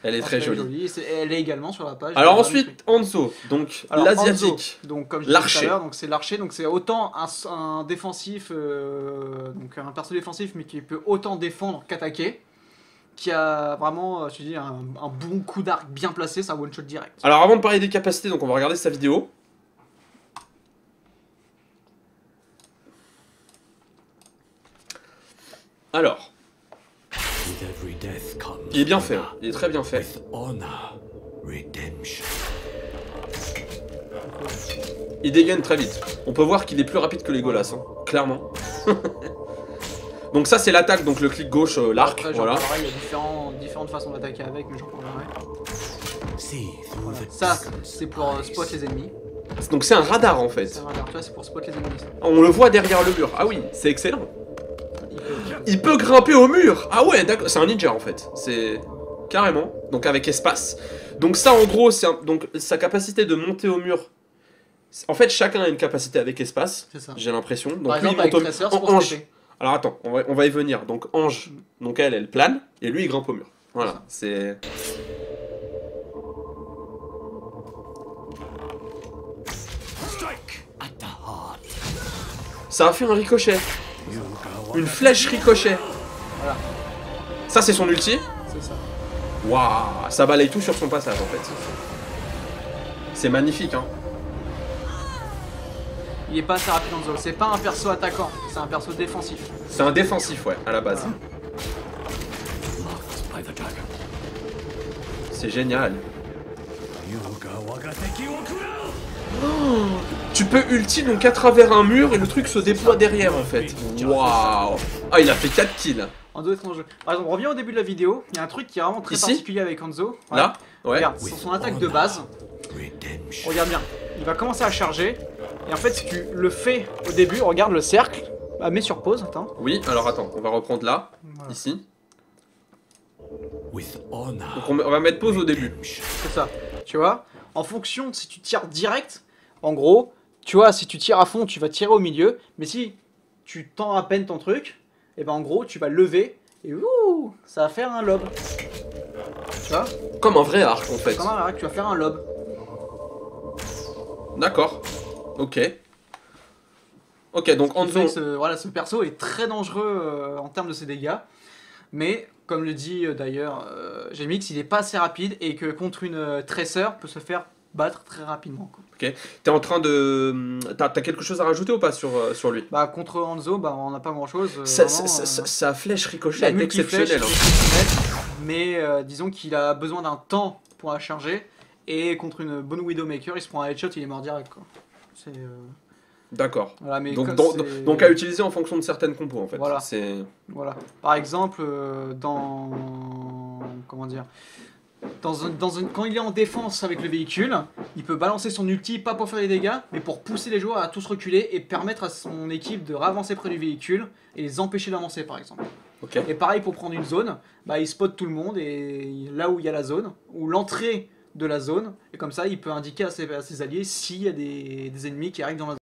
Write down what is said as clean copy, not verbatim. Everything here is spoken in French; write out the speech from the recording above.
Elle est très jolie. Elle est également sur la page. Alors ensuite, Hanzo, donc l'asiatique. Donc comme je disais tout à l'heure, donc c'est l'archer, donc c'est autant un défensif, donc un perso défensif, mais qui peut autant défendre qu'attaquer, qui a vraiment, je te dis, un bon coup d'arc bien placé, ça one shot direct. Alors avant de parler des capacités, donc on va regarder sa vidéo. Alors, il est bien fait, hein. Il est très bien fait. Il dégaine très vite. On peut voir qu'il est plus rapide que Legolas, hein, clairement. Donc ça c'est l'attaque, donc le clic gauche, l'arc, voilà. Il y a différentes façons d'attaquer avec, mais j'en parlerai. Voilà. Ça, c'est pour spot les ennemis. Donc c'est un radar en fait. C'est un radar, tu vois, c'est pour spot les ennemis. On le voit derrière le mur. Ah oui, c'est excellent. Il peut grimper au mur. Ah ouais, d'accord. C'est un ninja en fait. C'est carrément. Donc avec espace. Donc ça en gros, c'est donc sa capacité de monter au mur. En fait, chacun a une capacité avec espace. J'ai l'impression. Donc par exemple, lui, avec Tracer, c'est pour Ange. Alors attends, on va y venir. Donc Ange, donc elle plane et lui il grimpe au mur. Voilà, c'est. Ça a fait un ricochet. Une flèche ricochet. Voilà. Ça c'est son ulti. C'est ça. Waouh, ça balaye tout sur son passage en fait. C'est magnifique hein. Il est pas assez rapide en zone. C'est pas un perso attaquant, c'est un perso défensif. C'est un défensif ouais, à la base. C'est génial. Oh, tu peux ulti donc à travers un mur et le truc se déploie derrière en fait. Waouh. Ah il a fait 4 kills. Hanzo est en jeu. Par exemple, on revient au début de la vidéo. Il y a un truc qui est vraiment très particulier avec Hanzo. Ouais. Là ouais. Regarde, sur son attaque de base. Regarde bien. Il va commencer à charger. Et en fait, si tu le fais au début, regarde le cercle. Bah, mets sur pause, attends. Oui, alors attends, on va reprendre là, voilà. Ici. Donc on va mettre pause au début. C'est ça. Tu vois, en fonction, si tu tires direct, en gros, tu vois, si tu tires à fond, tu vas tirer au milieu. Mais si tu tends à peine ton truc, et ben en gros, tu vas lever et ouh, ça va faire un lob. Tu vois? Comme un vrai arc en fait. Comme un arc, tu vas faire un lob. D'accord. Ok. Ok, donc Hanzo... Voilà, ce perso est très dangereux en termes de ses dégâts. Mais, comme le dit d'ailleurs Gemix, il est pas assez rapide et que contre une Tracer peut se faire battre très rapidement. Quoi. Ok. T'es en train de... T'as quelque chose à rajouter ou pas sur lui? Bah, contre Hanzo, bah, on n'a pas grand chose. Sa flèche ricochet est exceptionnelle. Mais disons qu'il a besoin d'un temps pour la charger. Et contre une bonne Widowmaker, il se prend un headshot, il est mort direct. C'est... D'accord. Voilà, donc à utiliser en fonction de certaines compos en fait. Voilà. Voilà. Par exemple, comment dire, quand il est en défense avec le véhicule, il peut balancer son ulti pas pour faire des dégâts, mais pour pousser les joueurs à tous reculer et permettre à son équipe de ravancer près du véhicule et les empêcher d'avancer par exemple. Okay. Et pareil pour prendre une zone, bah, il spot tout le monde et là où il y a la zone, ou l'entrée de la zone, et comme ça il peut indiquer à ses alliés s'il y a des ennemis qui arrivent dans la zone.